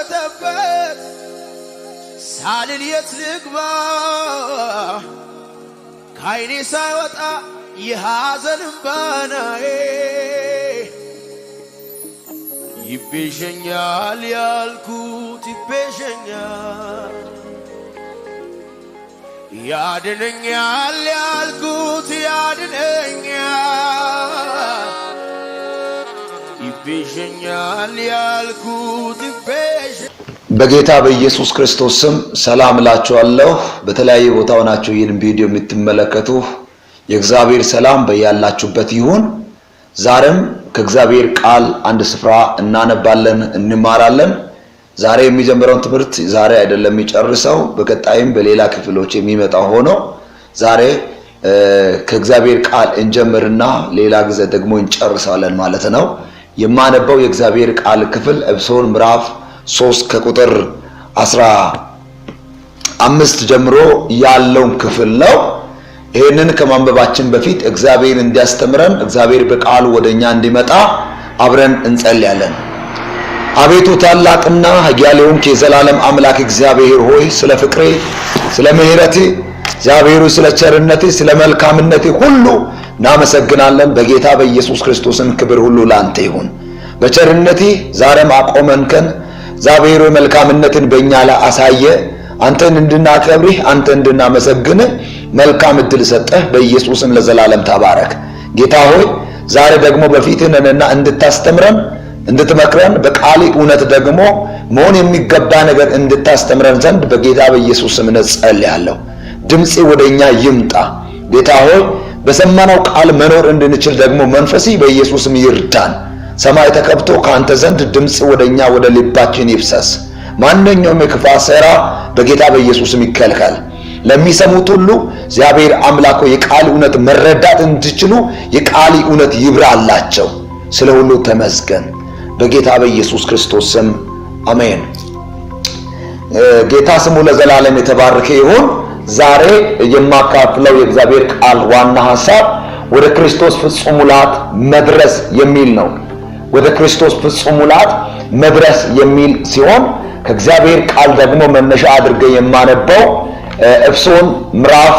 ከተበት ሳልል የት ልግባ ከዓይኔ ሳይወጣ የሐዘን እንባዬ ይቤዠኛል ያልኩት ይቤዠኛል ያድነኛል ያልኩት ያድነኛል ይቤዠኛል ያልኩት ይቤዠኛል። በጌታ በኢየሱስ ክርስቶስ ስም ሰላም እላችኋለሁ። በተለያየ ቦታ ሆናችሁ ይህን ቪዲዮ የምትመለከቱ የእግዚአብሔር ሰላም በያላችሁበት ይሁን። ዛሬም ከእግዚአብሔር ቃል አንድ ስፍራ እናነባለን እንማራለን። ዛሬ የሚጀምረውን ትምህርት ዛሬ አይደለም የሚጨርሰው፣ በቀጣይም በሌላ ክፍሎች የሚመጣው ሆኖ ዛሬ ከእግዚአብሔር ቃል እንጀምርና ሌላ ጊዜ ደግሞ እንጨርሳለን ማለት ነው። የማነበው የእግዚአብሔር ቃል ክፍል ኤፌሶን ምዕራፍ 3 ከቁጥር 15 ጀምሮ ያለውን ክፍል ነው። ይህንን ከማንበባችን በፊት እግዚአብሔር እንዲያስተምረን እግዚአብሔር በቃሉ ወደኛ እንዲመጣ አብረን እንጸልያለን። አቤቱ ታላቅና ኃያል የሆንክ የዘላለም አምላክ እግዚአብሔር ሆይ ስለ ፍቅሬ፣ ስለ ምሕረቴ፣ እግዚአብሔር ስለ ቸርነቴ፣ ስለ መልካምነቴ ሁሉ እናመሰግናለን። በጌታ በኢየሱስ ክርስቶስን ክብር ሁሉ ላንተ ይሁን። በቸርነቴ ዛሬም አቆመንከን። እግዚአብሔር መልካምነትን በእኛ ላይ አሳየ። አንተን እንድናከብርህ፣ አንተን እንድናመሰግንህ መልካም እድል ሰጠህ። በኢየሱስም ለዘላለም ተባረክ። ጌታ ሆይ ዛሬ ደግሞ በፊትህ ነንና እንድታስተምረን፣ እንድትመክረን፣ በቃል እውነት ደግሞ መሆን የሚገባ ነገር እንድታስተምረን ዘንድ በጌታ በኢየሱስ ስም እንጸልያለሁ። ድምጽ ወደኛ ይምጣ። ጌታ ሆይ በሰማነው ቃል መኖር እንድንችል ደግሞ መንፈሲ በኢየሱስም ይርዳን። ሰማይ ተከፍቶ ካንተ ዘንድ ድምጽ ወደኛ ወደ ልባችን ይፍሰስ። ማንኛውም የክፋት ሥራ በጌታ በኢየሱስም ይከልከል። ለሚሰሙት ሁሉ እግዚአብሔር አምላክ የቃል እውነት መረዳት እንዲችሉ የቃል እውነት ይብራላቸው። ስለ ሁሉ ተመስገን። በጌታ በኢየሱስ ክርስቶስ ስም አሜን። ጌታ ስሙ ለዘላለም የተባረከ ይሁን። ዛሬ የማካፍለው የእግዚአብሔር ቃል ዋና ሐሳብ ወደ ክርስቶስ ፍጹም ሙላት መድረስ የሚል ነው። ወደ ክርስቶስ ፍጹም ሙላት መድረስ የሚል ሲሆን ከእግዚአብሔር ቃል ደግሞ መነሻ አድርገ የማነበው ኤፌሶን ምዕራፍ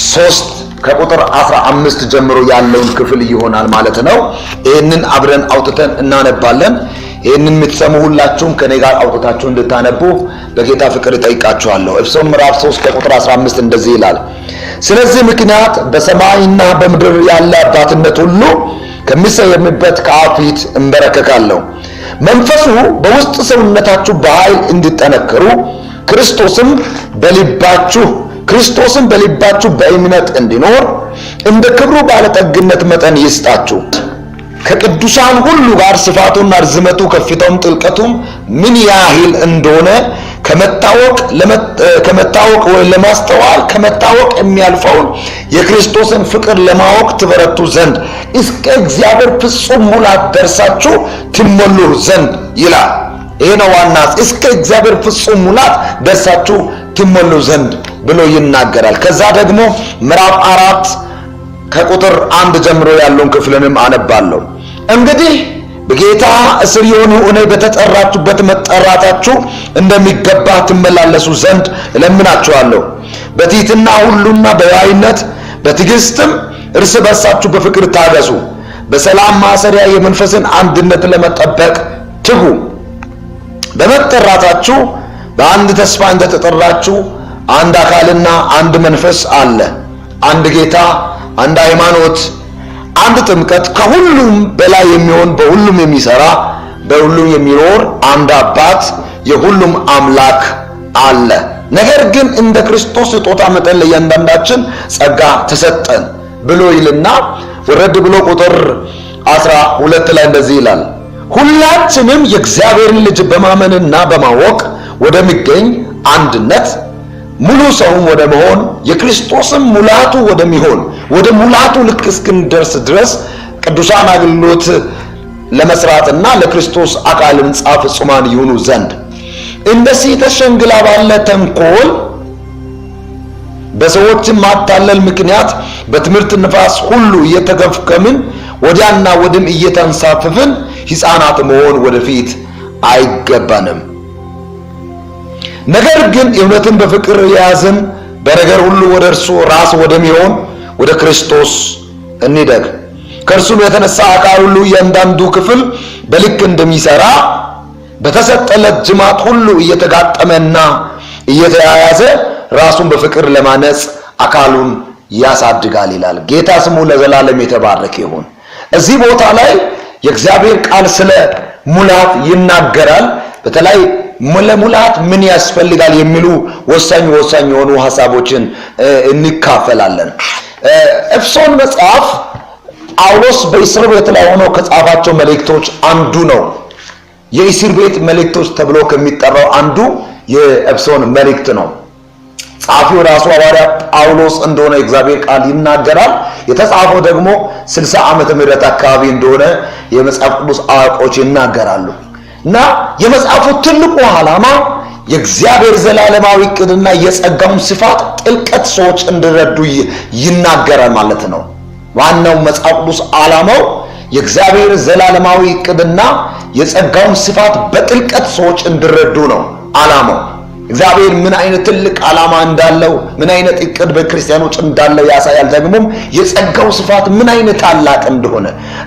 3 ከቁጥር 15 ጀምሮ ያለውን ክፍል ይሆናል ማለት ነው። ይህንን አብረን አውጥተን እናነባለን። ይህንን የምትሰሙ ሁላችሁም ከኔ ጋር አውጥታችሁ እንድታነቡ በጌታ ፍቅር እጠይቃችኋለሁ። ኤፌሶን ምዕራፍ 3 ከቁጥር 15 እንደዚህ ይላል። ስለዚህ ምክንያት በሰማይና በምድር ያለ አባትነት ሁሉ ከሚሰየምበት ከአብ ፊት እንበረከካለሁ። መንፈሱ በውስጥ ሰውነታችሁ በኃይል እንዲጠነክሩ ክርስቶስም በልባችሁ በእምነት እንዲኖር እንደ ክብሩ ባለጠግነት መጠን ይስጣችሁ። ከቅዱሳን ሁሉ ጋር ስፋቱና ርዝመቱ ከፍታውም ጥልቀቱም ምን ያህል እንደሆነ ከመታወቅ ወይ ለማስተዋል ከመታወቅ የሚያልፈውን የክርስቶስን ፍቅር ለማወቅ ትበረቱ ዘንድ እስከ እግዚአብሔር ፍጹም ሙላት ደርሳችሁ ትሞሉ ዘንድ ይላል። ይሄ ነው ዋና። እስከ እግዚአብሔር ፍጹም ሙላት ደርሳችሁ ትሞሉ ዘንድ ብሎ ይናገራል። ከዛ ደግሞ ምዕራፍ 4 ከቁጥር 1 ጀምሮ ያለውን ክፍልንም አነባለሁ። እንግዲህ በጌታ እስር የሆኑ እኔ በተጠራችሁበት መጠራታችሁ እንደሚገባ ትመላለሱ ዘንድ እለምናችኋለሁ። በትሕትና ሁሉና በዋይነት በትዕግስትም እርስ በርሳችሁ በፍቅር ታገሱ። በሰላም ማሰሪያ የመንፈስን አንድነት ለመጠበቅ ትጉ። በመጠራታችሁ በአንድ ተስፋ እንደተጠራችሁ አንድ አካልና አንድ መንፈስ አለ፣ አንድ ጌታ፣ አንድ ሃይማኖት፣ አንድ ጥምቀት፣ ከሁሉም በላይ የሚሆን በሁሉም የሚሰራ በሁሉም የሚኖር አንድ አባት የሁሉም አምላክ አለ። ነገር ግን እንደ ክርስቶስ ስጦታ መጠን ለእያንዳንዳችን ጸጋ ተሰጠን ብሎ ይልና ወረድ ብሎ ቁጥር 12 ላይ እንደዚህ ይላል። ሁላችንም የእግዚአብሔርን ልጅ በማመንና በማወቅ ወደሚገኝ አንድነት ሙሉ ሰውም ወደ መሆን የክርስቶስም ሙላቱ ወደሚሆን ወደ ሙላቱ ልክ እስክንደርስ ድረስ ቅዱሳን አገልግሎት ለመስራትና ለክርስቶስ አካል ሕንጻ ፍጹማን ይሁኑ ዘንድ እንደ ሴት ሸንግላ ባለ ተንኮል በሰዎችም ማታለል ምክንያት በትምህርት ንፋስ ሁሉ እየተገፈከምን ወዲያና ወዲም እየተንሳፈፍን ሕፃናት መሆን ወደፊት አይገባንም። ነገር ግን እውነትን በፍቅር ያዝን በነገር ሁሉ ወደ እርሱ ራስ ወደሚሆን ወደ ክርስቶስ እንደግ። ከእርሱም የተነሳ አካል ሁሉ እያንዳንዱ ክፍል በልክ እንደሚሰራ በተሰጠለት ጅማት ሁሉ እየተጋጠመና እየተያያዘ ራሱን በፍቅር ለማነጽ አካሉን ያሳድጋል ይላል። ጌታ ስሙ ለዘላለም የተባረከ ይሁን። እዚህ ቦታ ላይ የእግዚአብሔር ቃል ስለ ሙላት ይናገራል። በተለይ ለሙላት ምን ያስፈልጋል የሚሉ ወሳኝ የሆኑ ሐሳቦችን እንካፈላለን። ኤፌሶን መጽሐፍ ጳውሎስ በእስር ቤት ላይ ሆኖ ከጻፋቸው መልእክቶች አንዱ ነው። የእስር ቤት መልእክቶች ተብሎ ከሚጠራው አንዱ የኤፌሶን መልእክት ነው። ጻፊው ራሱ ሐዋርያ ጳውሎስ እንደሆነ እግዚአብሔር ቃል ይናገራል። የተጻፈው ደግሞ 60 ዓመተ ምህረት አካባቢ እንደሆነ የመጽሐፍ ቅዱስ አዋቂዎች ይናገራሉ። እና የመጽሐፉ ትልቁ ዓላማ የእግዚአብሔር ዘላለማዊ ዕቅድና የጸጋውን ስፋት ጥልቀት ሰዎች እንዲረዱ ይናገራል ማለት ነው። ዋናው መጽሐፍ ቅዱስ ዓላማው የእግዚአብሔር ዘላለማዊ ዕቅድና የጸጋውን ስፋት በጥልቀት ሰዎች እንዲረዱ ነው ዓላማው። እግዚአብሔር ምን አይነት ትልቅ ዓላማ እንዳለው ምን አይነት ዕቅድ በክርስቲያኖች እንዳለው ያሳያል። ደግሞም የጸጋው ስፋት ምን አይነት ታላቅ እንደሆነ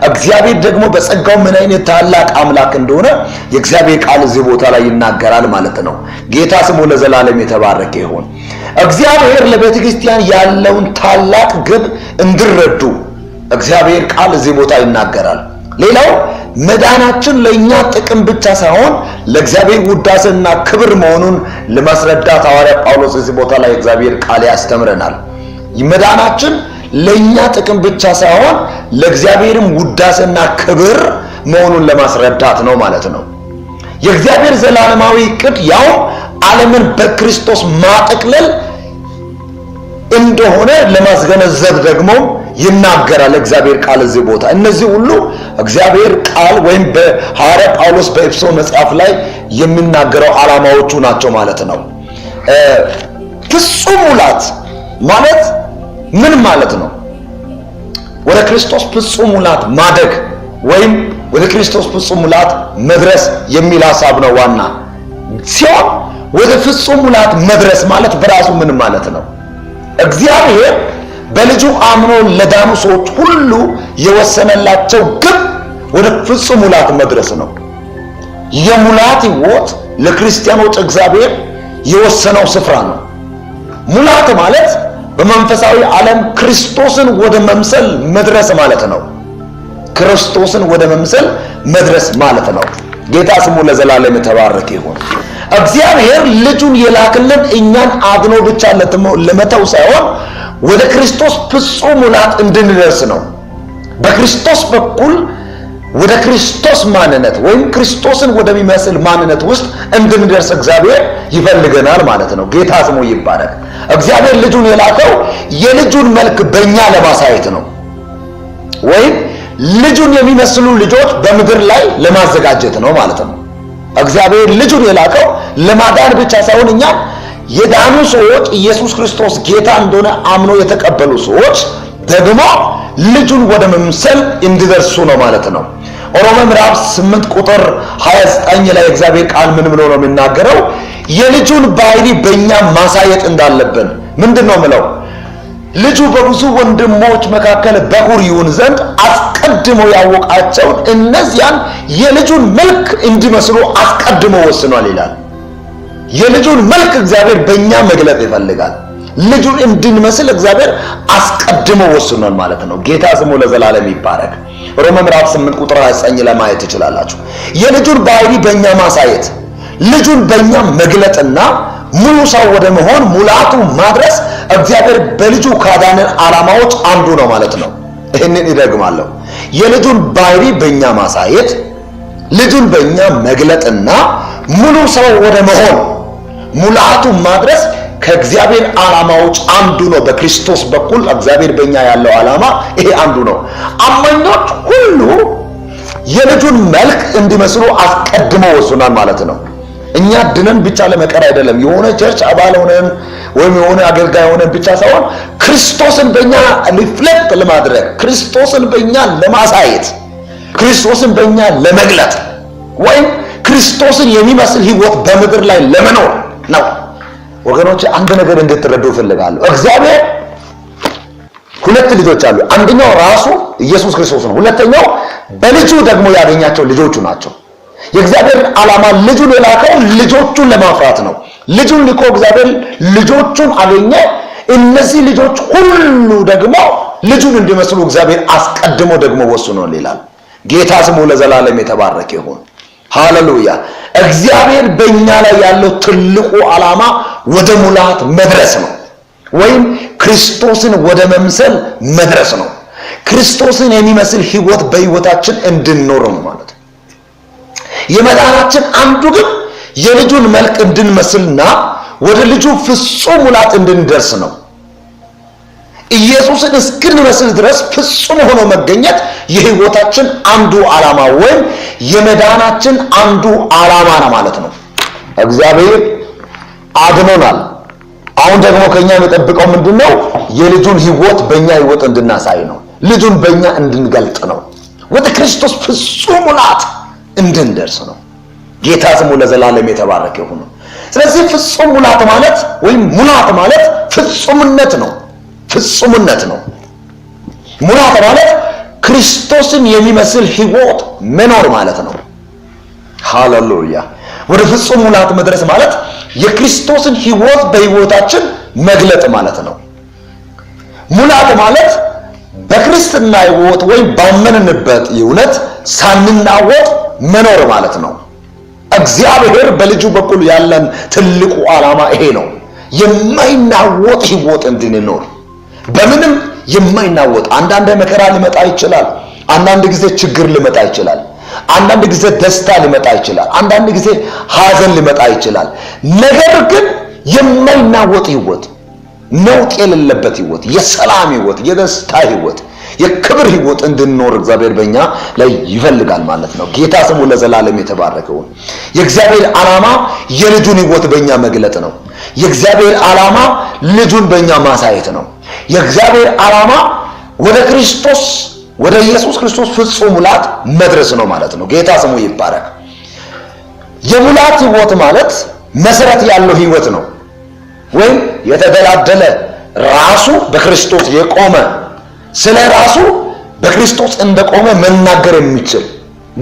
እግዚአብሔር ደግሞ በጸጋው ምን አይነት ታላቅ አምላክ እንደሆነ የእግዚአብሔር ቃል እዚህ ቦታ ላይ ይናገራል ማለት ነው። ጌታ ስሙ ለዘላለም የተባረከ ይሁን። እግዚአብሔር ለቤተ ክርስቲያን ያለውን ታላቅ ግብ እንዲረዱ እግዚአብሔር ቃል እዚህ ቦታ ይናገራል። ሌላው መዳናችን ለኛ ጥቅም ብቻ ሳይሆን ለእግዚአብሔር ውዳሴና ክብር መሆኑን ለማስረዳት ሐዋርያ ጳውሎስ እዚህ ቦታ ላይ እግዚአብሔር ቃል ያስተምረናል። መዳናችን ለኛ ጥቅም ብቻ ሳይሆን ለእግዚአብሔርም ውዳሴና ክብር መሆኑን ለማስረዳት ነው ማለት ነው። የእግዚአብሔር ዘላለማዊ ዕቅድ ያው ዓለምን በክርስቶስ ማጠቅለል እንደሆነ ለማስገነዘብ ደግሞ ይናገራል እግዚአብሔር ቃል እዚህ ቦታ። እነዚህ ሁሉ እግዚአብሔር ቃል ወይም በሐዋርያ ጳውሎስ በኤፌሶን መጽሐፍ ላይ የሚናገረው ዓላማዎቹ ናቸው ማለት ነው። ፍጹም ሙላት ማለት ምን ማለት ነው? ወደ ክርስቶስ ፍጹም ሙላት ማደግ ወይም ወደ ክርስቶስ ፍጹም ሙላት መድረስ የሚል ሐሳብ ነው ዋና ሲሆን፣ ወደ ፍጹም ሙላት መድረስ ማለት በራሱ ምን ማለት ነው? እግዚአብሔር በልጁ አምኖ ለዳኑ ሰዎች ሁሉ የወሰነላቸው ግብ ወደ ፍጹም ሙላት መድረስ ነው። የሙላት ሕይወት ለክርስቲያኖች እግዚአብሔር የወሰነው ስፍራ ነው። ሙላት ማለት በመንፈሳዊ ዓለም ክርስቶስን ወደ መምሰል መድረስ ማለት ነው። ክርስቶስን ወደ መምሰል መድረስ ማለት ነው። ጌታ ስሙ ለዘላለም የተባረከ ይሁን። እግዚአብሔር ልጁን የላከልን እኛን አድኖ ብቻ ለመተው ሳይሆን ወደ ክርስቶስ ፍጹም ሙላት እንድንደርስ ነው። በክርስቶስ በኩል ወደ ክርስቶስ ማንነት ወይም ክርስቶስን ወደሚመስል ማንነት ውስጥ እንድንደርስ እግዚአብሔር ይፈልገናል ማለት ነው። ጌታ ስሙ ይባረክ። እግዚአብሔር ልጁን የላከው የልጁን መልክ በእኛ ለማሳየት ነው፣ ወይም ልጁን የሚመስሉ ልጆች በምድር ላይ ለማዘጋጀት ነው ማለት ነው። እግዚአብሔር ልጁን የላከው ለማዳን ብቻ ሳይሆን እኛ የዳኑ ሰዎች ኢየሱስ ክርስቶስ ጌታ እንደሆነ አምኖ የተቀበሉ ሰዎች ደግሞ ልጁን ወደ መምሰል እንዲደርሱ ነው ማለት ነው። ሮሜ ምዕራፍ 8 ቁጥር 29 ላይ እግዚአብሔር ቃል ምን ብሎ ነው የሚናገረው? የልጁን ባህሪ በእኛ ማሳየት እንዳለብን። ምንድን ነው ምለው? ልጁ በብዙ ወንድሞች መካከል በኩር ይሁን ዘንድ አስቀድሞ ያወቃቸውን እነዚያን የልጁን መልክ እንዲመስሉ አስቀድሞ ወስኗል ይላል። የልጁን መልክ እግዚአብሔር በእኛ መግለጥ ይፈልጋል። ልጁን እንድንመስል እግዚአብሔር አስቀድሞ ወስኗል ማለት ነው። ጌታ ስሙ ለዘላለም ይባረክ። ሮሜ ምዕራፍ 8 ቁጥር 29 ላይ ማየት ትችላላችሁ። የልጁን ባህሪ በእኛ ማሳየት፣ ልጁን በእኛ መግለጥና ሙሉ ሰው ወደ መሆን ሙላቱ ማድረስ እግዚአብሔር በልጁ ካዳነን ዓላማዎች አንዱ ነው ማለት ነው። ይህንን ይደግማለሁ። የልጁን ባህሪ በእኛ ማሳየት፣ ልጁን በእኛ መግለጥና ሙሉ ሰው ወደ መሆን ሙላቱ ማድረስ ከእግዚአብሔር ዓላማዎች አንዱ ነው። በክርስቶስ በኩል እግዚአብሔር በእኛ ያለው ዓላማ ይሄ አንዱ ነው። አማኞች ሁሉ የልጁን መልክ እንዲመስሉ አስቀድመው ወስኗል ማለት ነው። እኛ ድነን ብቻ ለመቀር አይደለም። የሆነ ቸርች አባል ሆነን ወይም የሆነ አገልጋይ ሆነን ብቻ ሳይሆን ክርስቶስን በእኛ ሪፍሌክት ለማድረግ፣ ክርስቶስን በእኛ ለማሳየት፣ ክርስቶስን በእኛ ለመግለጥ ወይም ክርስቶስን የሚመስል ሕይወት በምድር ላይ ለመኖር ነው። ወገኖች አንድ ነገር እንድትረዱ እፈልጋለሁ። እግዚአብሔር ሁለት ልጆች አሉ። አንደኛው ራሱ ኢየሱስ ክርስቶስ ነው። ሁለተኛው በልጁ ደግሞ ያገኛቸው ልጆቹ ናቸው። የእግዚአብሔር ዓላማ ልጁን የላከው ልጆቹን ለማፍራት ነው። ልጁን ልኮ እግዚአብሔር ልጆቹን አገኘ። እነዚህ ልጆች ሁሉ ደግሞ ልጁን እንዲመስሉ እግዚአብሔር አስቀድሞ ደግሞ ወስኗል ይላል። ጌታ ስሙ ለዘላለም የተባረከ ይሁን። ሃሌሉያ። እግዚአብሔር በእኛ ላይ ያለው ትልቁ ዓላማ ወደ ሙላት መድረስ ነው፣ ወይም ክርስቶስን ወደ መምሰል መድረስ ነው። ክርስቶስን የሚመስል ህይወት በህይወታችን እንድንኖር ነው ማለት ነው። የመዳናችን አንዱ ግን የልጁን መልክ እንድንመስልና ወደ ልጁ ፍጹም ሙላት እንድንደርስ ነው። ኢየሱስን እስክንመስል ድረስ ፍጹም ሆኖ መገኘት የህይወታችን አንዱ ዓላማ ወይም የመዳናችን አንዱ ዓላማ ነው ማለት ነው። እግዚአብሔር አድኖናል። አሁን ደግሞ ከኛ የሚጠብቀው ምንድነው? የልጁን ህይወት በእኛ ህይወት እንድናሳይ ነው። ልጁን በእኛ እንድንገልጥ ነው። ወደ ክርስቶስ ፍጹም ሙላት እንድንደርስ ነው። ጌታ ስሙ ለዘላለም የተባረከ ይሁን። ስለዚህ ፍጹም ሙላት ማለት ወይም ሙላት ማለት ፍጹምነት ነው። ፍጹምነት ነው። ሙላት ማለት ክርስቶስን የሚመስል ህይወት መኖር ማለት ነው። ሃሌሉያ። ወደ ፍጹም ሙላት መድረስ ማለት የክርስቶስን ህይወት በህይወታችን መግለጥ ማለት ነው። ሙላት ማለት በክርስትና ህይወት ወይም ባመንንበት እውነት ሳንናወጥ መኖር ማለት ነው። እግዚአብሔር በልጁ በኩል ያለን ትልቁ ዓላማ ይሄ ነው። የማይናወጥ ህይወት እንድንኖር፣ በምንም የማይናወጥ። አንዳንድ መከራ ሊመጣ ይችላል። አንዳንድ ጊዜ ችግር ሊመጣ ይችላል። አንዳንድ ጊዜ ደስታ ሊመጣ ይችላል። አንዳንድ ጊዜ ሐዘን ሊመጣ ይችላል። ነገር ግን የማይናወጥ ህይወት፣ ነውጥ የሌለበት ህይወት፣ የሰላም ህይወት፣ የደስታ ህይወት፣ የክብር ህይወት እንድንኖር እግዚአብሔር በእኛ ላይ ይፈልጋል ማለት ነው። ጌታ ስሙ ለዘላለም የተባረከው። የእግዚአብሔር ዓላማ የልጁን ህይወት በእኛ መግለጥ ነው። የእግዚአብሔር ዓላማ ልጁን በእኛ ማሳየት ነው። የእግዚአብሔር ዓላማ ወደ ክርስቶስ ወደ ኢየሱስ ክርስቶስ ፍጹም ሙላት መድረስ ነው ማለት ነው። ጌታ ስሙ ይባረክ። የሙላት ህይወት ማለት መሰረት ያለው ህይወት ነው፣ ወይም የተደላደለ ራሱ በክርስቶስ የቆመ ስለ ራሱ በክርስቶስ እንደቆመ መናገር የሚችል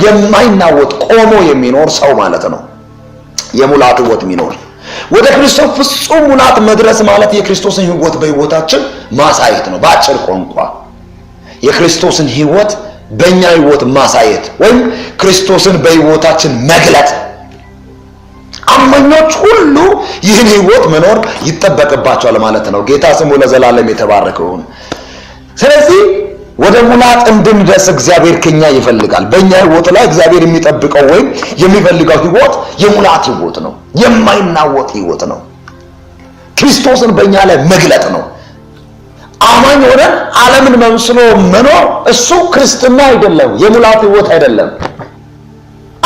የማይናወጥ ቆሞ የሚኖር ሰው ማለት ነው። የሙላት ህይወት የሚኖር ወደ ክርስቶስ ፍጹም ሙላት መድረስ ማለት የክርስቶስን ህይወት በህይወታችን ማሳየት ነው። በአጭር ቋንቋ የክርስቶስን ህይወት በእኛ ህይወት ማሳየት ወይም ክርስቶስን በህይወታችን መግለጥ። አማኞች ሁሉ ይህን ህይወት መኖር ይጠበቅባቸዋል ማለት ነው። ጌታ ስሙ ለዘላለም የተባረከ ይሁን። ስለዚህ ወደ ሙላት እንድንደርስ እግዚአብሔር ከኛ ይፈልጋል። በእኛ ህይወት ላይ እግዚአብሔር የሚጠብቀው ወይም የሚፈልገው ህይወት የሙላት ህይወት ነው። የማይናወጥ ህይወት ነው። ክርስቶስን በእኛ ላይ መግለጥ ነው። አማኝ ሆነን ዓለምን መስሎ መኖር እሱ ክርስትና አይደለም፣ የሙላት ህይወት አይደለም።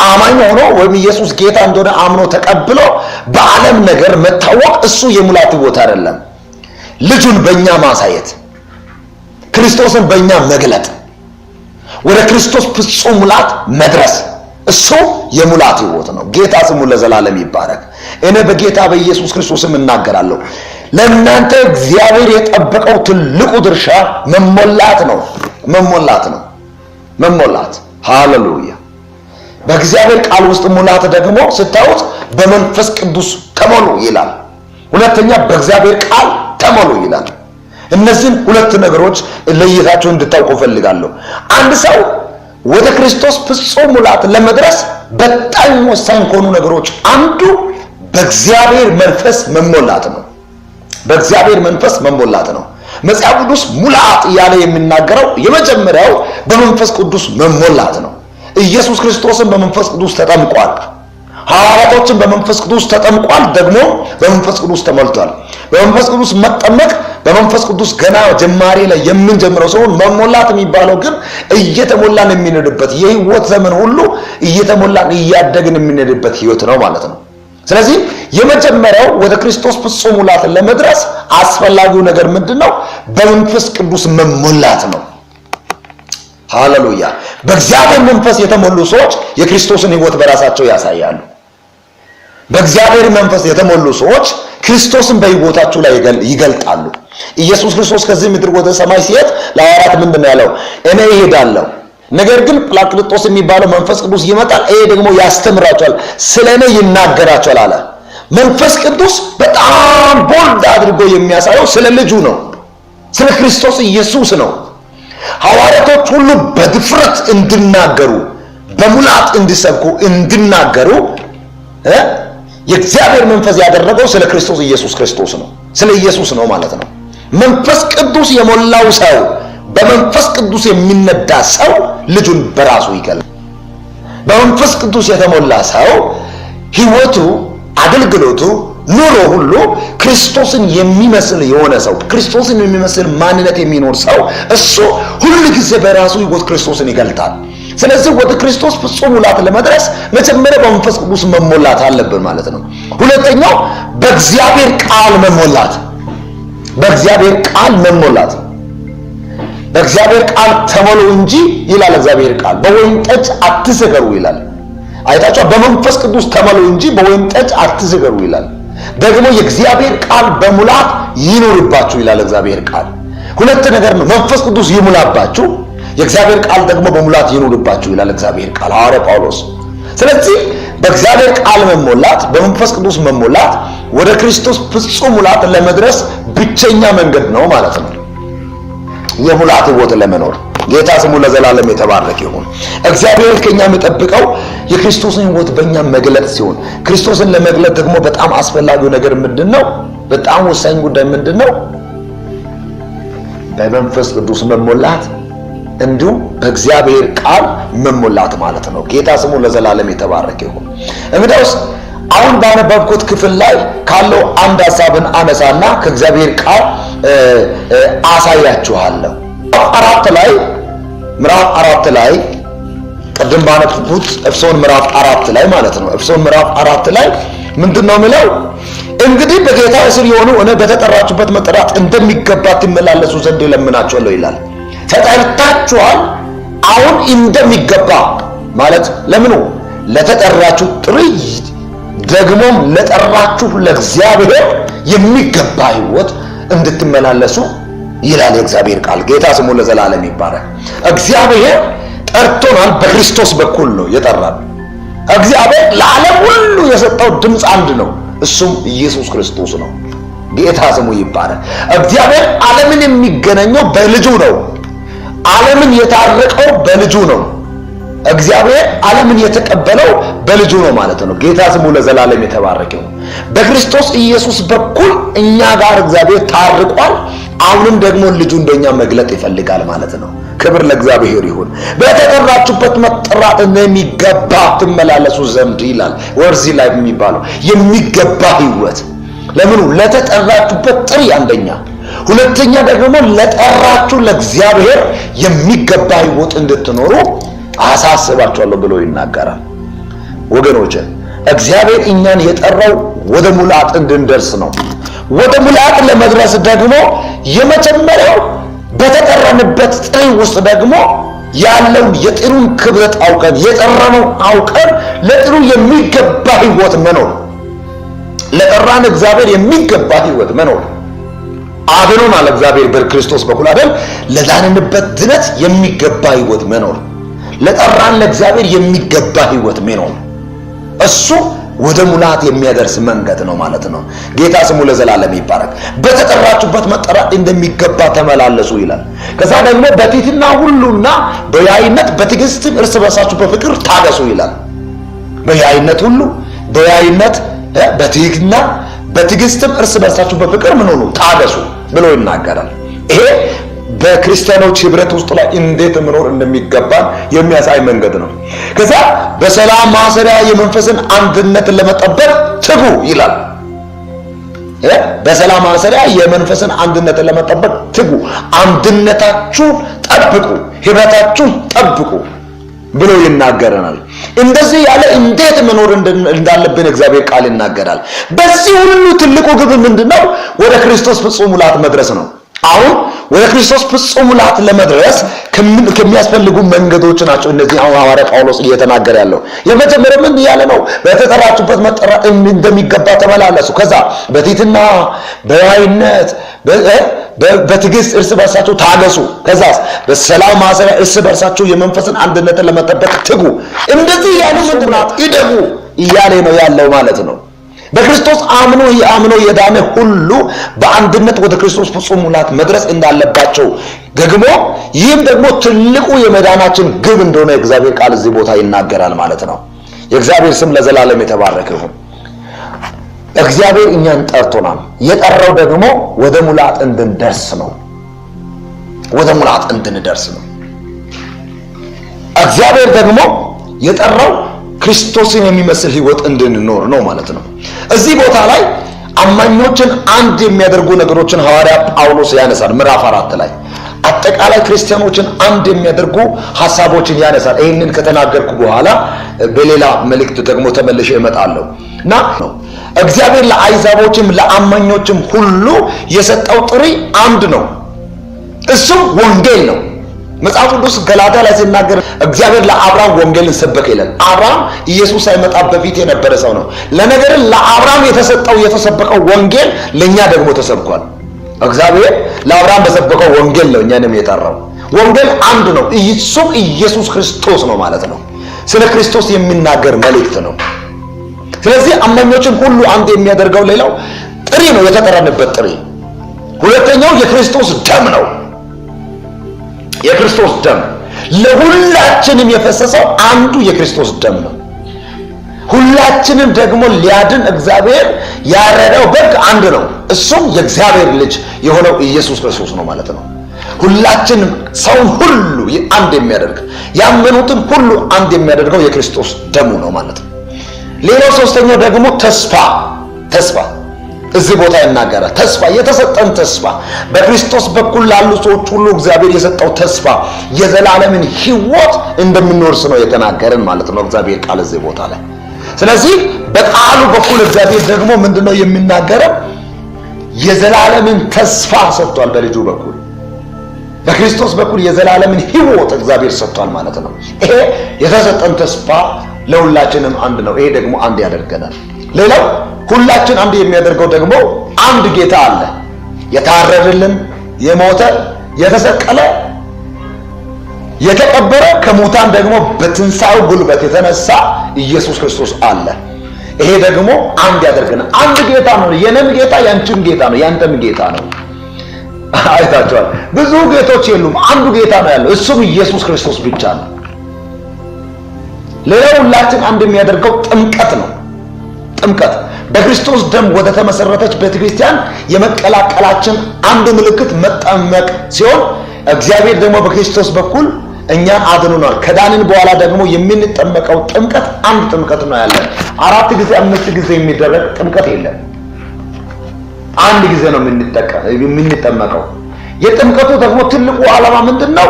አማኝ ሆኖ ወይም ኢየሱስ ጌታ እንደሆነ አምኖ ተቀብሎ በዓለም ነገር መታወቅ እሱ የሙላት ህይወት አይደለም። ልጁን በእኛ ማሳየት፣ ክርስቶስን በእኛ መግለጥ፣ ወደ ክርስቶስ ፍጹም ሙላት መድረስ እሱ የሙላት ህይወት ነው። ጌታ ስሙ ለዘላለም ይባረክ። እኔ በጌታ በኢየሱስ ክርስቶስም እናገራለሁ፣ ለእናንተ እግዚአብሔር የጠበቀው ትልቁ ድርሻ መሞላት ነው። መሞላት። ሃሌሉያ። በእግዚአብሔር ቃል ውስጥ ሙላት ደግሞ ስታዩት በመንፈስ ቅዱስ ተሞሉ ይላል። ሁለተኛ በእግዚአብሔር ቃል ተሞሉ ይላል። እነዚህን ሁለት ነገሮች ለይታችሁ እንድታውቁ ፈልጋለሁ። አንድ ሰው ወደ ክርስቶስ ፍጹም ሙላት ለመድረስ በጣም ወሳኝ ከሆኑ ነገሮች አንዱ በእግዚአብሔር መንፈስ መሞላት ነው። በእግዚአብሔር መንፈስ መሞላት ነው። መጽሐፍ ቅዱስ ሙላት እያለ የሚናገረው የመጀመሪያው በመንፈስ ቅዱስ መሞላት ነው። ኢየሱስ ክርስቶስን በመንፈስ ቅዱስ ተጠምቋል። ሐዋርያቶችን በመንፈስ ቅዱስ ተጠምቋል። ደግሞ በመንፈስ ቅዱስ ተሞልቷል። በመንፈስ ቅዱስ መጠመቅ በመንፈስ ቅዱስ ገና ጀማሪ ላይ የምንጀምረው ሲሆን መሞላት የሚባለው ግን እየተሞላን የምንሄድበት የህይወት ዘመን ሁሉ እየተሞላን እያደግን የምንሄድበት ህይወት ነው ማለት ነው። ስለዚህ የመጀመሪያው ወደ ክርስቶስ ፍጹም ሙላት ለመድረስ አስፈላጊው ነገር ምንድነው? በመንፈስ ቅዱስ መሞላት ነው። ሃሌሉያ። በእግዚአብሔር መንፈስ የተሞሉ ሰዎች የክርስቶስን ህይወት በራሳቸው ያሳያሉ። በእግዚአብሔር መንፈስ የተሞሉ ሰዎች ክርስቶስን በሕይወታቸው ላይ ይገልጣሉ። ኢየሱስ ክርስቶስ ከዚህ ምድር ወደ ሰማይ ሲሄድ ለሐዋርያት ምንድን ነው ያለው? እኔ እሄዳለሁ፣ ነገር ግን ጰራቅሊጦስ የሚባለው መንፈስ ቅዱስ ይመጣል፣ ይሄ ደግሞ ያስተምራቸዋል፣ ስለ እኔ ይናገራቸዋል አለ። መንፈስ ቅዱስ በጣም ቦልድ አድርጎ የሚያሳየው ስለ ልጁ ነው፣ ስለ ክርስቶስ ኢየሱስ ነው። ሐዋርያቶች ሁሉ በድፍረት እንዲናገሩ፣ በሙላት እንዲሰብኩ፣ እንዲናገሩ የእግዚአብሔር መንፈስ ያደረገው ስለ ክርስቶስ ኢየሱስ ክርስቶስ ነው፣ ስለ ኢየሱስ ነው ማለት ነው። መንፈስ ቅዱስ የሞላው ሰው፣ በመንፈስ ቅዱስ የሚነዳ ሰው ልጁን በራሱ ይገልጣል። በመንፈስ ቅዱስ የተሞላ ሰው ሕይወቱ፣ አገልግሎቱ፣ ኑሮ ሁሉ ክርስቶስን የሚመስል የሆነ ሰው፣ ክርስቶስን የሚመስል ማንነት የሚኖር ሰው እሱ ሁሉ ጊዜ በራሱ ሕይወት ክርስቶስን ይገልጣል። ስለዚህ ወደ ክርስቶስ ፍጹም ሙላት ለመድረስ መጀመሪያ በመንፈስ ቅዱስ መሞላት አለብን ማለት ነው። ሁለተኛው በእግዚአብሔር ቃል መሞላት። በእግዚአብሔር ቃል መሞላት። በእግዚአብሔር ቃል ተሞሉ እንጂ ይላል እግዚአብሔር ቃል፣ በወይን ጠጅ አትስከሩ ይላል። አይታችሁ፣ በመንፈስ ቅዱስ ተሞሉ እንጂ በወይን ጠጅ አትስከሩ ይላል። ደግሞ የእግዚአብሔር ቃል በሙላት ይኖርባችሁ ይላል እግዚአብሔር ቃል። ሁለት ነገር ነው። መንፈስ ቅዱስ ይሙላባችሁ፣ የእግዚአብሔር ቃል ደግሞ በሙላት ይኖርባችሁ ይላል እግዚአብሔር ቃል፣ ሐዋርያ ጳውሎስ። ስለዚህ በእግዚአብሔር ቃል መሞላት፣ በመንፈስ ቅዱስ መሞላት ወደ ክርስቶስ ፍጹም ሙላት ለመድረስ ብቸኛ መንገድ ነው ማለት ነው። የሙላት ሕይወት ለመኖር ጌታ ስሙ ለዘላለም የተባረከ ይሁን። እግዚአብሔር ከኛ የሚጠብቀው የክርስቶስን ሕይወት በእኛ መግለጥ ሲሆን፣ ክርስቶስን ለመግለጥ ደግሞ በጣም አስፈላጊው ነገር ምንድነው? በጣም ወሳኝ ጉዳይ ምንድነው? በመንፈስ ቅዱስ መሞላት እንዲሁም በእግዚአብሔር ቃል መሞላት ማለት ነው። ጌታ ስሙ ለዘላለም የተባረከ ይሁን። እንግዲያውስ አሁን ባነበብኩት ክፍል ላይ ካለው አንድ ሐሳብን አነሳና ከእግዚአብሔር ቃል አሳያችኋለሁ። ምዕራፍ 4 ላይ ቅድም ባነበብኩት ኤፌሶን ምዕራፍ 4 ላይ ማለት ነው። ኤፌሶን ምዕራፍ 4 ላይ ምንድነው የሚለው? እንግዲህ በጌታ እስር የሆኑ እኔ በተጠራችሁበት መጠራት እንደሚገባ ትመላለሱ ዘንድ እለምናችኋለሁ ይላል። ተጠርታችኋል። አሁን እንደሚገባ ማለት ለምኑ? ለተጠራችሁ ጥሪ፣ ደግሞም ለጠራችሁ ለእግዚአብሔር የሚገባ ሕይወት እንድትመላለሱ ይላል የእግዚአብሔር ቃል። ጌታ ስሙ ለዘላለም ይባረክ። እግዚአብሔር ጠርቶናል። በክርስቶስ በኩል ነው የጠራን። እግዚአብሔር ለዓለም ሁሉ የሰጠው ድምፅ አንድ ነው፣ እሱም ኢየሱስ ክርስቶስ ነው። ጌታ ስሙ ይባረክ። እግዚአብሔር ዓለምን የሚገናኘው በልጁ ነው። ዓለምን የታረቀው በልጁ ነው። እግዚአብሔር ዓለምን የተቀበለው በልጁ ነው ማለት ነው። ጌታ ስሙ ለዘላለም የተባረከው። በክርስቶስ ኢየሱስ በኩል እኛ ጋር እግዚአብሔር ታርቋል። አሁንም ደግሞ ልጁ እንደኛ መግለጥ ይፈልጋል ማለት ነው። ክብር ለእግዚአብሔር ይሁን። በተጠራችሁበት መጠራት እንደሚገባ ትመላለሱ ዘንድ ይላል። ወርዚ ላይ የሚባለው የሚገባ ሕይወት ለምኑ? ለተጠራችሁበት ጥሪ አንደኛ፣ ሁለተኛ ደግሞ ለጠራችሁ ለእግዚአብሔር የሚገባ ሕይወት እንድትኖሩ አሳስባችኋለሁ ብሎ ይናገራል። ወገኖቼ እግዚአብሔር እኛን የጠራው ወደ ሙላት እንድንደርስ ነው። ወደ ሙላት ለመድረስ ደግሞ የመጀመሪያው በተጠራንበት ጥሪ ውስጥ ደግሞ ያለውን የጥሩን ክብረት አውቀን የጠራነው አውቀን ለጥሩ የሚገባ ሕይወት መኖር፣ ለጠራን እግዚአብሔር የሚገባ ሕይወት መኖር አድኖናል። እግዚአብሔር በክርስቶስ በኩል አይደል? ለዳንንበት ድነት የሚገባ ሕይወት መኖር፣ ለጠራን ለእግዚአብሔር የሚገባ ሕይወት መኖር እሱ ወደ ሙላት የሚያደርስ መንገድ ነው ማለት ነው። ጌታ ስሙ ለዘላለም ይባረክ። በተጠራችሁበት መጠራት እንደሚገባ ተመላለሱ ይላል። ከዛ ደግሞ በትሕትና ሁሉና በያይነት በትዕግስትም እርስ በርሳችሁ በፍቅር ታገሱ ይላል። በያይነት ሁሉ፣ በያይነት በትሕትና በትዕግስትም እርስ በርሳችሁ በፍቅር ምን ሆኑ? ታገሱ ብሎ ይናገራል። ይሄ በክርስቲያኖች ህብረት ውስጥ ላይ እንዴት መኖር እንደሚገባን የሚያሳይ መንገድ ነው። ከዛ በሰላም ማሰሪያ የመንፈስን አንድነት ለመጠበቅ ትጉ ይላል። በሰላም ማሰሪያ የመንፈስን አንድነት ለመጠበቅ ትጉ፣ አንድነታችሁን ጠብቁ፣ ህብረታችሁን ጠብቁ ብሎ ይናገረናል። እንደዚህ ያለ እንዴት መኖር እንዳለብን እግዚአብሔር ቃል ይናገራል። በዚህ ሁሉ ትልቁ ግብ ምንድነው? ወደ ክርስቶስ ፍጹም ሙላት መድረስ ነው። አሁን ወደ ክርስቶስ ፍጹም ሙላት ለመድረስ ከሚያስፈልጉ መንገዶች ናቸው እነዚህ አሁን ሐዋርያ ጳውሎስ እየተናገረ ያለው። የመጀመሪያው ምን ያለ ነው? በተጠራችሁበት መጠራት እንደሚገባ ተመላለሱ። ከዛ በትሕትና በዋይነት በትዕግስት እርስ በርሳችሁ ታገሱ። ከዛስ በሰላም ማሰሪያ እርስ በርሳችሁ የመንፈስን አንድነትን ለመጠበቅ ትጉ። እንደዚህ ያሉ ምንድናት ይደጉ እያለ ነው ያለው ማለት ነው። በክርስቶስ አምኖ የዳነ ሁሉ በአንድነት ወደ ክርስቶስ ፍጹም ሙላት መድረስ እንዳለባቸው ደግሞ ይህም ደግሞ ትልቁ የመዳናችን ግብ እንደሆነ የእግዚአብሔር ቃል እዚህ ቦታ ይናገራል ማለት ነው። የእግዚአብሔር ስም ለዘላለም የተባረከ ይሁን። እግዚአብሔር እኛን ጠርቶናል። የጠራው ደግሞ ወደ ሙላት እንድንደርስ ነው። ወደ ሙላት እንድንደርስ ነው። እግዚአብሔር ደግሞ የጠራው ክርስቶስን የሚመስል ህይወት እንድንኖር ነው ማለት ነው። እዚህ ቦታ ላይ አማኞችን አንድ የሚያደርጉ ነገሮችን ሐዋርያ ጳውሎስ ያነሳል። ምዕራፍ 4 ላይ አጠቃላይ ክርስቲያኖችን አንድ የሚያደርጉ ሐሳቦችን ያነሳል። ይህንን ከተናገርኩ በኋላ በሌላ መልእክት ደግሞ ተመልሼ እመጣለሁ እና እግዚአብሔር ለአይዛቦችም ለአማኞችም ሁሉ የሰጠው ጥሪ አንድ ነው። እሱም ወንጌል ነው። መጽሐፍ ቅዱስ ገላትያ ላይ ሲናገር እግዚአብሔር ለአብርሃም ወንጌልን ሰበከ ይላል። አብርሃም ኢየሱስ ሳይመጣ በፊት የነበረ ሰው ነው። ለነገር ለአብርሃም የተሰበከው ወንጌል ለኛ ደግሞ ተሰብኳል። እግዚአብሔር ለአብርሃም በሰበከው ወንጌል ነው እኛንም የጠራው። ወንጌል አንድ ነው። እሱም ኢየሱስ ክርስቶስ ነው ማለት ነው። ስለ ክርስቶስ የሚናገር መልእክት ነው። ስለዚህ አማኞችን ሁሉ አንድ የሚያደርገው ሌላው ጥሪ ነው፣ የተጠራንበት ጥሪ። ሁለተኛው የክርስቶስ ደም ነው። የክርስቶስ ደም ለሁላችንም የፈሰሰው አንዱ የክርስቶስ ደም ነው። ሁላችንም ደግሞ ሊያድን እግዚአብሔር ያረደው በግ አንድ ነው። እሱም የእግዚአብሔር ልጅ የሆነው ኢየሱስ ክርስቶስ ነው ማለት ነው። ሁላችንም ሰውን ሁሉ አንድ የሚያደርግ ያመኑትን ሁሉ አንድ የሚያደርገው የክርስቶስ ደሙ ነው ማለት ነው። ሌላው ሶስተኛው ደግሞ ተስፋ እዚህ ቦታ ይናገራል። ተስፋ የተሰጠን ተስፋ በክርስቶስ በኩል ላሉ ሰዎች ሁሉ እግዚአብሔር የሰጠው ተስፋ የዘላለምን ሕይወት እንደምንወርስ ነው የተናገረን ማለት ነው እግዚአብሔር ቃል እዚህ ቦታ ላይ። ስለዚህ በቃሉ በኩል እግዚአብሔር ደግሞ ምንድነው የሚናገረው? የዘላለምን ተስፋ ሰጥቷል። በልጁ በኩል በክርስቶስ በኩል የዘላለምን ሕይወት እግዚአብሔር ሰጥቷል ማለት ነው። ይሄ የተሰጠን ተስፋ ለሁላችንም አንድ ነው። ይሄ ደግሞ አንድ ያደርገናል። ሌላው ሁላችን አንድ የሚያደርገው ደግሞ አንድ ጌታ አለ። የታረደልን፣ የሞተ፣ የተሰቀለ፣ የተቀበረ ከሙታን ደግሞ በትንሣኤው ጉልበት የተነሳ ኢየሱስ ክርስቶስ አለ። ይሄ ደግሞ አንድ ያደርገናል። አንድ ጌታ ነው። የኔም ጌታ ያንቺም ጌታ ነው፣ ያንተም ጌታ ነው። አይታችኋል። ብዙ ጌቶች የሉም፣ አንዱ ጌታ ነው ያለው፣ እሱም ኢየሱስ ክርስቶስ ብቻ ነው። ሌላው ሁላችን አንድ የሚያደርገው ጥምቀት ነው። ጥምቀት በክርስቶስ ደም ወደ ተመሰረተች ቤተክርስቲያን የመቀላቀላችን አንዱ ምልክት መጠመቅ ሲሆን እግዚአብሔር ደግሞ በክርስቶስ በኩል እኛን አድኖናል። ከዳንን በኋላ ደግሞ የምንጠመቀው ጥምቀት አንድ ጥምቀት ነው ያለን። 4 ጊዜ 5 ጊዜ የሚደረግ ጥምቀት የለም። አንድ ጊዜ ነው የምንጠመቀው። የጥምቀቱ ደግሞ ትልቁ ዓላማ ምንድነው?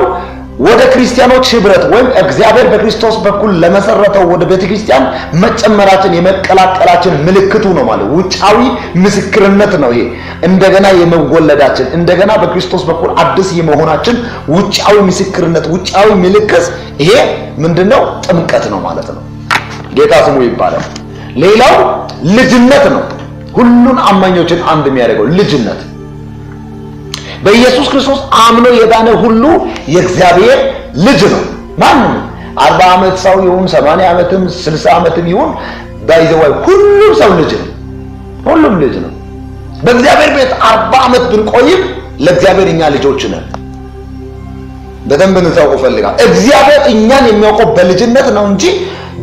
ወደ ክርስቲያኖች ህብረት ወይም እግዚአብሔር በክርስቶስ በኩል ለመሰረተው ወደ ቤተክርስቲያን መጨመራችን የመቀላቀላችን ምልክቱ ነው ማለት ውጫዊ ምስክርነት ነው። ይሄ እንደገና የመወለዳችን እንደገና በክርስቶስ በኩል አዲስ የመሆናችን ውጫዊ ምስክርነት፣ ውጫዊ ምልክት ይሄ ምንድነው? ጥምቀት ነው ማለት ነው። ጌታ ስሙ ይባላል። ሌላው ልጅነት ነው። ሁሉን አማኞችን አንድ የሚያደርገው ልጅነት በኢየሱስ ክርስቶስ አምኖ የዳነ ሁሉ የእግዚአብሔር ልጅ ነው። ማንም 40 ዓመት ሰው ይሁን 80 ዓመትም 60 ዓመትም ይሁን ባይዘዋይ ሁሉም ሰው ልጅ ነው። ሁሉም ልጅ ነው። በእግዚአብሔር ቤት 40 ዓመት ብንቆይም ለእግዚአብሔር እኛ ልጆች ነን። በደንብ እንታውቁ ፈልጋለሁ። እግዚአብሔር እኛን የሚያውቀው በልጅነት ነው እንጂ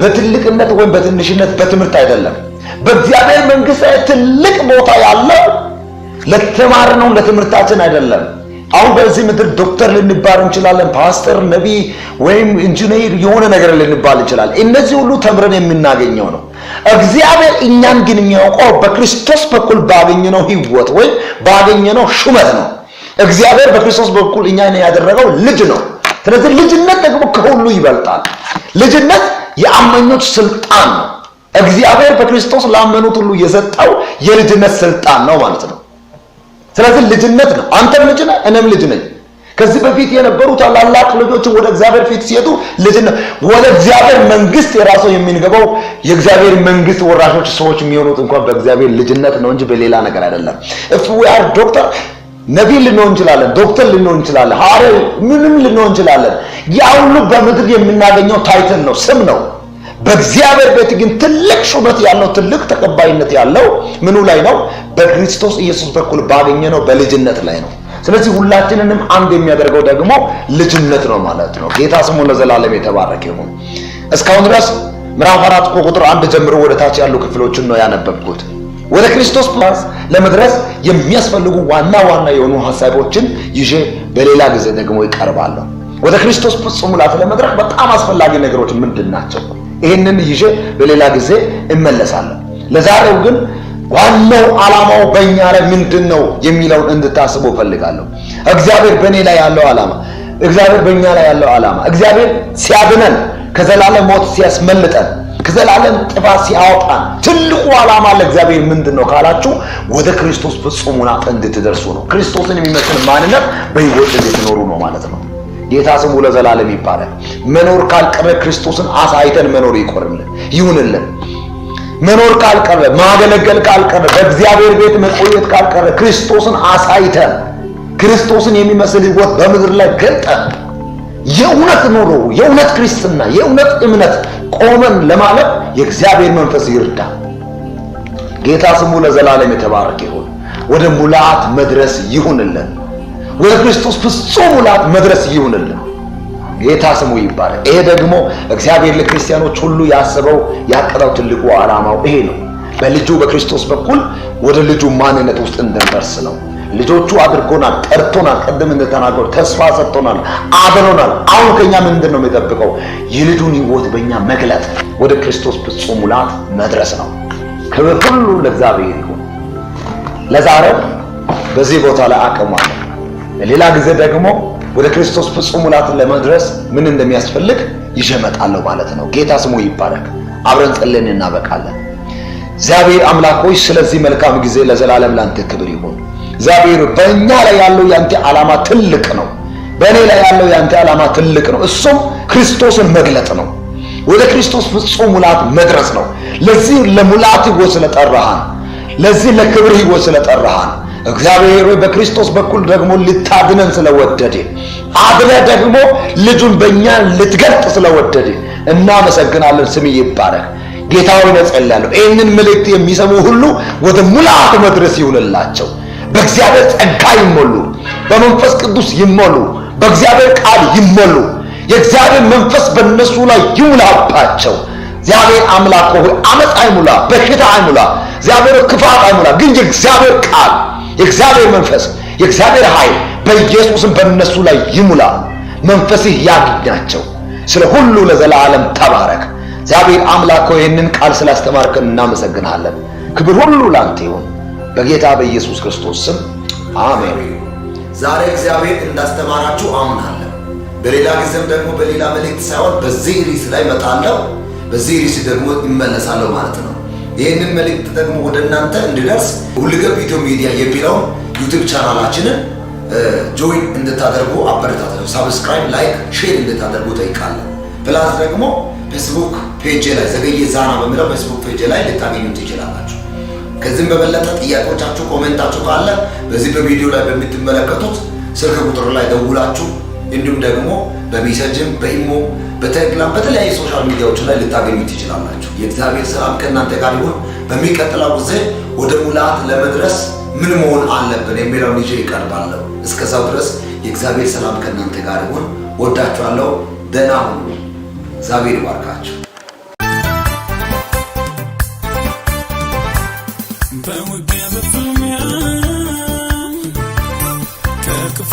በትልቅነት ወይም በትንሽነት በትምህርት አይደለም። በእግዚአብሔር መንግስት ላይ ትልቅ ቦታ ያለው ለተማርነው ለትምህርታችን አይደለም። አሁን በዚህ ምድር ዶክተር ልንባል እንችላለን፣ ፓስተር፣ ነቢይ ወይም ኢንጂነር የሆነ ነገር ልንባል እንችላለን። እነዚህ ሁሉ ተምረን የምናገኘው ነው። እግዚአብሔር እኛን ግን የሚያውቀው በክርስቶስ በኩል ባገኘነው ሕይወት ወይም ባገኘነው ሹመት ነው። እግዚአብሔር በክርስቶስ በኩል እኛን ያደረገው ልጅ ነው። ስለዚህ ልጅነት ደግሞ ከሁሉ ይበልጣል። ልጅነት የአማኞች ስልጣን ነው። እግዚአብሔር በክርስቶስ ላመኑት ሁሉ የሰጠው የልጅነት ስልጣን ነው ማለት ነው። ስለዚህ ልጅነት ነው። አንተም ልጅ ነህ፣ እኔም ልጅ ነኝ። ከዚህ በፊት የነበሩ ታላላቅ ልጆች ወደ እግዚአብሔር ፊት ሲሄዱ ልጅነት ወደ እግዚአብሔር መንግስት የራሱ የሚንገባው የእግዚአብሔር መንግስት ወራሾች ሰዎች የሚሆኑት እንኳን በእግዚአብሔር ልጅነት ነው እንጂ በሌላ ነገር አይደለም። if we are doctor ነቢይ ልንሆን እንችላለን፣ ዶክተር ልንሆን እንችላለን፣ ሐዋርያ ምንም ልንሆን እንችላለን። ያ ሁሉ በምድር የምናገኘው ታይትል ነው፣ ስም ነው። በእግዚአብሔር ቤት ግን ትልቅ ሹመት ያለው ትልቅ ተቀባይነት ያለው ምኑ ላይ ነው? በክርስቶስ ኢየሱስ በኩል ባገኘነው በልጅነት ላይ ነው። ስለዚህ ሁላችንንም አንድ የሚያደርገው ደግሞ ልጅነት ነው ማለት ነው። ጌታ ስሙ ለዘላለም የተባረከ ይሁን። እስካሁን ድረስ ምዕራፍ 4 ቁጥር 1 ጀምሮ ወደ ታች ያሉ ክፍሎችን ነው ያነበብኩት። ወደ ክርስቶስ ለመድረስ የሚያስፈልጉ ዋና ዋና የሆኑ ሐሳቦችን ይዤ በሌላ ጊዜ ደግሞ ይቀርባለሁ። ወደ ክርስቶስ ፍጹም ሙላት ለመድረስ በጣም አስፈላጊ ነገሮች ምንድን ናቸው? ይሄንን ይዤ በሌላ ጊዜ እመለሳለሁ። ለዛሬው ግን ዋናው ዓላማው በእኛ ላይ ምንድነው የሚለውን እንድታስቡ ፈልጋለሁ። እግዚአብሔር በእኔ ላይ ያለው ዓላማ፣ እግዚአብሔር በእኛ ላይ ያለው ዓላማ፣ እግዚአብሔር ሲያድነን፣ ከዘላለም ሞት ሲያስመልጠን፣ ከዘላለም ጥፋት ሲያወጣን ትልቁ ዓላማ ለእግዚአብሔር ምንድነው ካላችሁ ወደ ክርስቶስ ፍጹም ሙላት እንድትደርሱ ነው። ክርስቶስን የሚመስል ማንነት በሕይወት እንድትኖሩ ነው ማለት ነው። ጌታ ስሙ ለዘላለም ይባላል። መኖር ካልቀረ ክርስቶስን አሳይተን መኖር ይሁንልን። መኖር ካልቀረ ማገለገል ካልቀረ በእግዚአብሔር ቤት መቆየት ካልቀረ ክርስቶስን አሳይተን ክርስቶስን የሚመስል ሕይወት በምድር ላይ ገልጠን የእውነት ኑሮ፣ የእውነት ክርስትና፣ የእውነት እምነት ቆመን ለማለት የእግዚአብሔር መንፈስ ይርዳ። ጌታ ስሙ ለዘላለም የተባረከ ይሁን። ወደ ሙላት መድረስ ይሁንልን። ወደ ክርስቶስ ፍጹም ሙላት መድረስ ይሁንልን። ጌታ ስሙ ይባላል። ይሄ ደግሞ እግዚአብሔር ለክርስቲያኖች ሁሉ ያሰበው ያቀረው ትልቁ ዓላማው ይሄ ነው። በልጁ በክርስቶስ በኩል ወደ ልጁ ማንነት ውስጥ እንድንደርስ ነው። ልጆቹ አድርጎናል፣ ጠርቶናል፣ ቀደም እንደተናገሩ ተስፋ ሰጥቶናል፣ አድኖናል። አሁን ከኛ ምንድን ነው የሚጠብቀው? የልጁን ሕይወት በእኛ መግለጥ፣ ወደ ክርስቶስ ፍጹም ሙላት መድረስ ነው። ክብር ሁሉ ለእግዚአብሔር ይሁን። ለዛሬው በዚህ ቦታ ላይ አቆማለሁ። ሌላ ጊዜ ደግሞ ወደ ክርስቶስ ፍጹም ሙላት ለመድረስ ምን እንደሚያስፈልግ ይዤ እመጣለሁ ማለት ነው። ጌታ ስሙ ይባረክ። አብረን ጸልየን እናበቃለን። እግዚአብሔር አምላክ ሆይ ስለዚህ መልካም ጊዜ ለዘላለም ላንተ ክብር ይሁን። እግዚአብሔር በእኛ ላይ ያለው ያንተ ዓላማ ትልቅ ነው። በእኔ ላይ ያለው ያንተ ዓላማ ትልቅ ነው። እሱም ክርስቶስን መግለጥ ነው። ወደ ክርስቶስ ፍጹም ሙላት መድረስ ነው። ለዚህ ለሙላት ሕይወት ስለጠራሃን፣ ለዚህ ለክብር ሕይወት ስለጠራሃን እግዚአብሔር ሆይ በክርስቶስ በኩል ደግሞ ልታድነን ስለወደደ አድነ ደግሞ ልጁን በእኛ ልትገልጥ ስለወደደ እናመሰግናለን። ስም ይባረክ። ጌታ ሆይ እጸልያለሁ ይህንን መልእክት የሚሰሙ ሁሉ ወደ ሙላት መድረስ ይሁንላቸው። በእግዚአብሔር ጸጋ ይሞሉ፣ በመንፈስ ቅዱስ ይሞሉ፣ በእግዚአብሔር ቃል ይሞሉ። የእግዚአብሔር መንፈስ በእነሱ ላይ ይሙላባቸው። እግዚአብሔር አምላክ ሆይ አመፅ አይሙላ፣ በሽታ አይሙላ፣ እግዚአብሔር ክፋት አይሙላ። ግን የእግዚአብሔር ቃል፣ የእግዚአብሔር መንፈስ፣ የእግዚአብሔር ኃይል በኢየሱስም በእነሱ ላይ ይሙላ። መንፈስህ ያግኛቸው። ስለ ሁሉ ለዘላለም ተባረክ። እግዚአብሔር አምላክ ሆይ ይህንን ቃል ስላስተማርከን እናመሰግናለን። ክብር ሁሉ ላንተ ይሁን በጌታ በኢየሱስ ክርስቶስ ስም አሜን። ዛሬ እግዚአብሔር እንዳስተማራችሁ አምናለሁ። በሌላ ጊዜም ደግሞ በሌላ መልእክት ሳይሆን በዚህ ርዕስ ላይ እመጣለሁ። በዚህ ርዕስ ደግሞ እመለሳለሁ ማለት ነው። ይህንን መልእክት ደግሞ ወደ እናንተ እንዲደርስ ሁልገብ ኢትዮ ሚዲያ የሚለውን ዩቲዩብ ቻናላችንን ጆይን እንድታደርጉ አበረታታለሁ። ሳብስክራይብ፣ ላይክ፣ ሼር እንድታደርጉ ጠይቃለሁ። ፕላስ ደግሞ ፌስቡክ ፔጅ ላይ ዘገየ ዛና በሚለው ፌስቡክ ፔጅ ላይ ልታገኙ ትችላላችሁ። ከዚህም በበለጠ ጥያቄዎቻችሁ፣ ኮሜንታችሁ ካለ በዚህ በቪዲዮ ላይ በምትመለከቱት ስልክ ቁጥር ላይ ደውላችሁ እንዲሁም ደግሞ በሜሴጅም በኢሞ በቴሌግራም በተለያዩ ሶሻል ሚዲያዎች ላይ ልታገኙ ትችላላችሁ። የእግዚአብሔር ሰላም ከእናንተ ጋር ይሁን። በሚቀጥለው ጊዜ ወደ ሙላት ለመድረስ ምን መሆን አለብን የሚለውን ይዤ ይቀርባለሁ። እስከዛው ድረስ የእግዚአብሔር ሰላም ከእናንተ ጋር ይሁን። ወዳችኋለሁ። ደህና ሁኑ። እግዚአብሔር ይባርካችሁ። በውጊያ በፍልሚያ ከክፉ